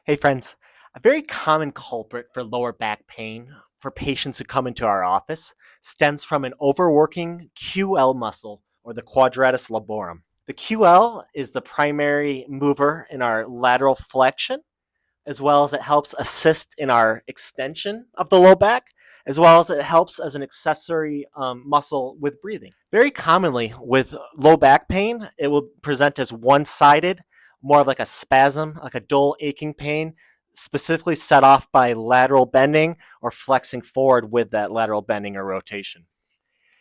Hey friends, a very common culprit for lower back pain for patients who come into our office stems from an overworking QL muscle or the Quadratus Lumborum. The QL is the primary mover in our lateral flexion, as well as it helps assist in our extension of the low back, as well as it helps as an accessory muscle with breathing. Very commonly with low back pain, it will present as one-sided, more like a spasm, like a dull aching pain, specifically set off by lateral bending or flexing forward with that lateral bending or rotation.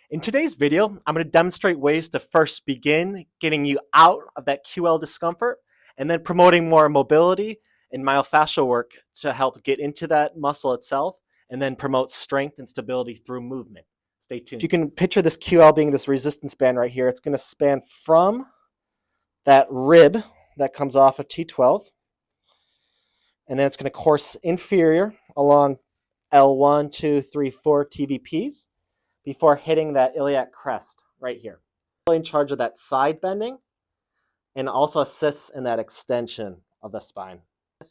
In today's video, I'm going to demonstrate ways to first begin getting you out of that QL discomfort and then promoting more mobility and myofascial work to help get into that muscle itself and then promote strength and stability through movement. Stay tuned. If you can picture this QL being this resistance band right here, it's going to span from that rib that comes off of T12, and then it's going to course inferior along L1, 2, 3, 4 TVPs before hitting that iliac crest right here. In charge of that side bending and also assists in that extension of the spine. A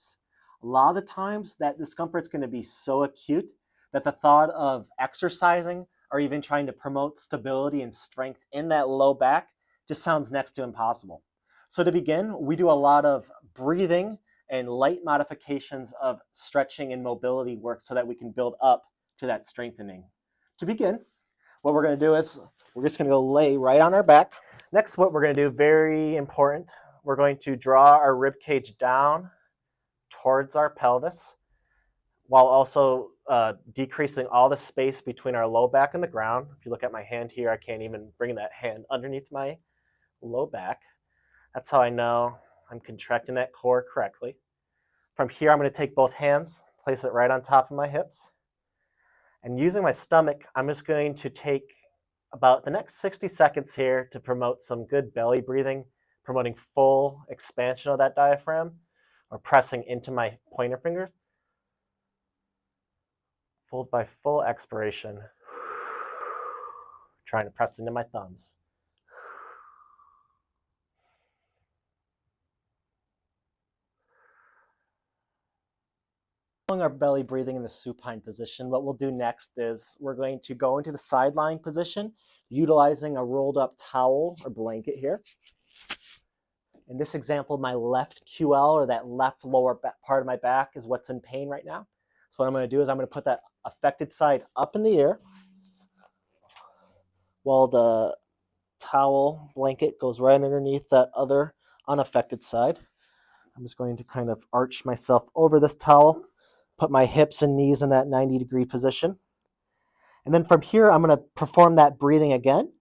lot of the times that discomfort is going to be so acute that the thought of exercising or even trying to promote stability and strength in that low back just sounds next to impossible. So to begin, we do a lot of breathing and light modifications of stretching and mobility work so that we can build up to that strengthening. To begin, what we're going to do is we're just going to go lay right on our back. Next, what we're going to do, very important, we're going to draw our rib cage down towards our pelvis while also decreasing all the space between our low back and the ground. If you look at my hand here, I can't even bring that hand underneath my low back. That's how I know I'm contracting that core correctly. From here, I'm going to take both hands, place it right on top of my hips. And using my stomach, I'm just going to take about the next 60 seconds here to promote some good belly breathing, promoting full expansion of that diaphragm, or pressing into my pointer fingers, followed by full expiration, trying to press into my thumbs. Our belly breathing in the supine position, what we'll do next is we're going to go into the side lying position, utilizing a rolled up towel or blanket here. In this example, my left QL, or that left lower part of my back, is what's in pain right now. So what I'm going to do is I'm going to put that affected side up in the air while the towel blanket goes right underneath that other unaffected side. I'm just going to kind of arch myself over this towel, put my hips and knees in that 90-degree position. And then from here, I'm going to perform that breathing again,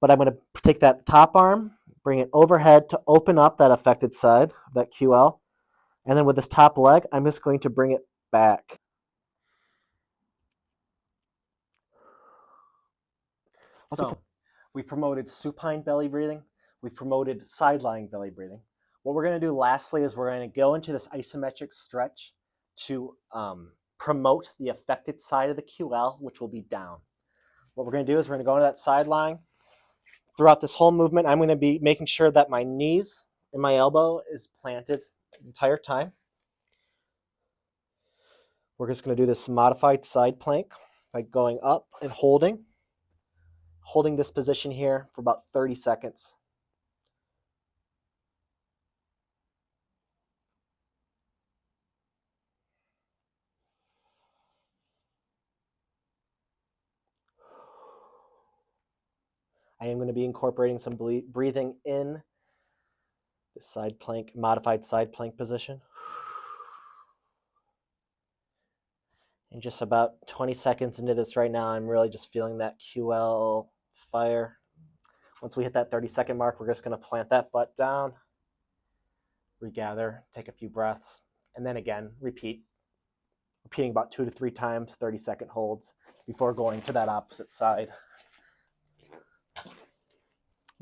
but I'm going to take that top arm, bring it overhead to open up that affected side of that QL. And then with this top leg, I'm just going to bring it back. So we promoted supine belly breathing. We promoted side-lying belly breathing. What we're going to do lastly is we're going to go into this isometric stretch to promote the affected side of the QL, which will be down. What we're going to do is we're going to go into that side lying. Throughout this whole movement, I'm going to be making sure that my knees and my elbow is planted the entire time. We're just going to do this modified side plank by going up and holding this position here for about 30 seconds. I am going to be incorporating some breathing in the side plank, modified side plank position. And just about 20 seconds into this right now, I'm really just feeling that QL fire. Once we hit that 30-second mark, we're just going to plant that butt down, regather, take a few breaths, and then again, repeating about 2 to 3 times, 30-second holds before going to that opposite side.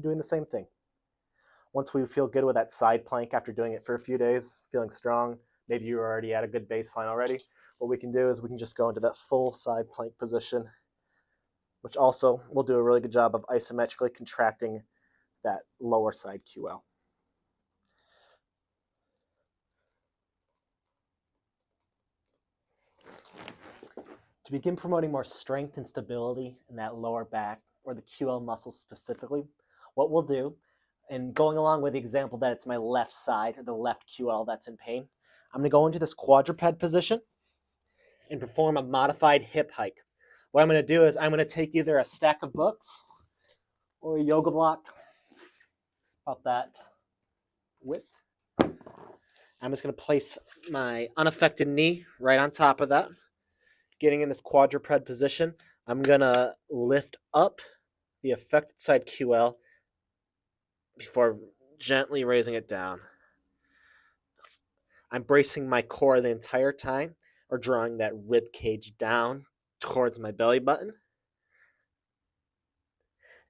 Doing the same thing. Once we feel good with that side plank after doing it for a few days, feeling strong, maybe you're already at a good baseline already, what we can do is we can just go into that full side plank position, which also will do a really good job of isometrically contracting that lower side QL. To begin promoting more strength and stability in that lower back or the QL muscle specifically, what we'll do, and going along with the example that it's my left side, the left QL that's in pain, I'm going to go into this quadruped position and perform a modified hip hike. What I'm going to do is I'm going to take either a stack of books or a yoga block, about that width. I'm just going to place my unaffected knee right on top of that. Getting in this quadruped position, I'm going to lift up the affected side QL before gently raising it down. I'm bracing my core the entire time, or drawing that rib cage down towards my belly button.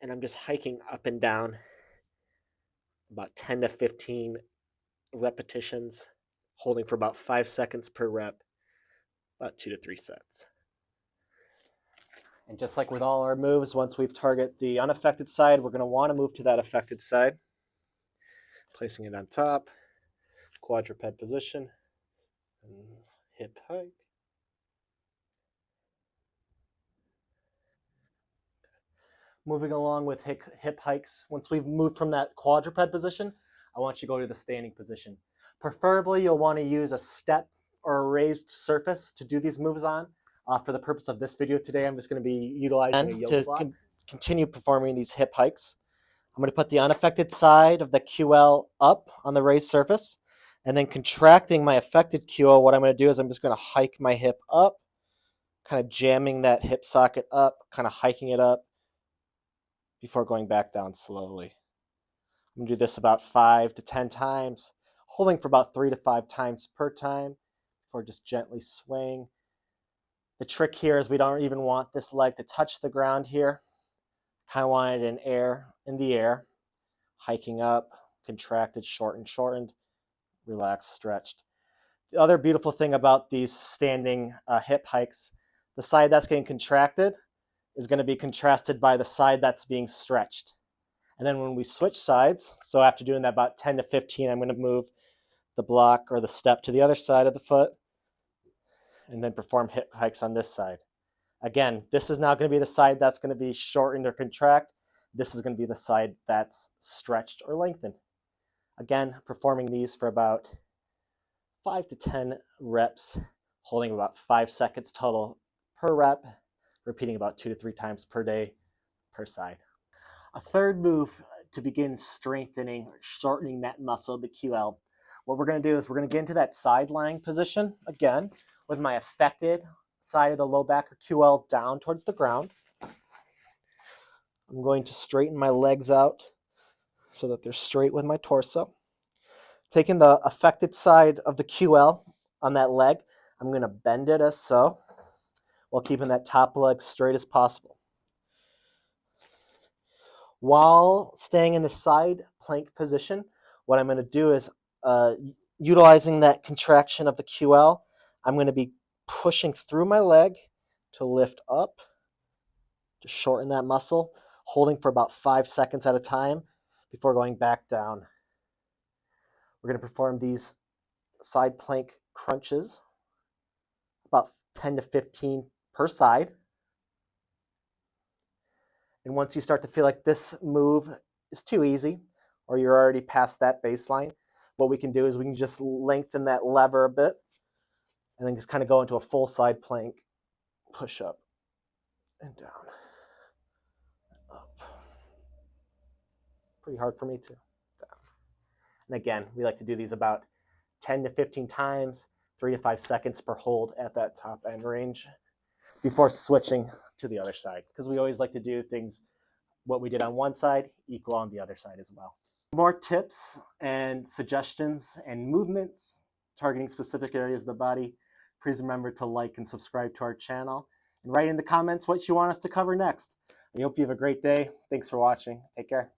And I'm just hiking up and down about 10 to 15 repetitions, holding for about 5 seconds per rep, about 2 to 3 sets. And just like with all our moves, once we've targeted the unaffected side, we're going to want to move to that affected side. Placing it on top, quadruped position, and hip hike. Moving along with hip hikes, once we've moved from that quadruped position, I want you to go to the standing position. Preferably, you'll want to use a step or a raised surface to do these moves on. For the purpose of this video today, I'm just going to be utilizing a yoga block. Continue performing these hip hikes. I'm going to put the unaffected side of the QL up on the raised surface, and then contracting my affected QL, what I'm going to do is I'm just going to hike my hip up, kind of jamming that hip socket up, kind of hiking it up before going back down slowly. I'm going to do this about 5 to 10 times, holding for about 3 to 5 times per time before just gently swaying. The trick here is we don't even want this leg to touch the ground here. Kind of want it in the air, hiking up, contracted, shortened, relaxed, stretched. The other beautiful thing about these standing hip hikes, the side that's getting contracted is going to be contrasted by the side that's being stretched. And then when we switch sides, so after doing that about 10 to 15, I'm going to move the block or the step to the other side of the foot and then perform hip hikes on this side. Again, this is now going to be the side that's going to be shortened or contract. This is going to be the side that's stretched or lengthened. Again, performing these for about 5 to 10 reps, holding about 5 seconds total per rep, repeating about 2 to 3 times per day per side. A third move to begin strengthening, shortening that muscle, the QL, what we're going to do is we're going to get into that side lying position again with my affected side of the low back or QL down towards the ground. I'm going to straighten my legs out so that they're straight with my torso. Taking the affected side of the QL on that leg, I'm going to bend it as so, while keeping that top leg straight as possible. While staying in the side plank position, what I'm going to do is, utilizing that contraction of the QL, I'm going to be pushing through my leg to lift up, to shorten that muscle, holding for about 5 seconds at a time before going back down. We're going to perform these side plank crunches, about 10 to 15 per side. And once you start to feel like this move is too easy, or you're already past that baseline, what we can do is we can just lengthen that lever a bit and then just kind of go into a full side plank, push up and down, up. Pretty hard for me too. Down. And again, we like to do these about 10 to 15 times, 3 to 5 seconds per hold at that top end range before switching to the other side, because we always like to do things, what we did on one side, equal on the other side as well. More tips and suggestions and movements targeting specific areas of the body, please remember to like and subscribe to our channel and write in the comments what you want us to cover next. We hope you have a great day. Thanks for watching. Take care.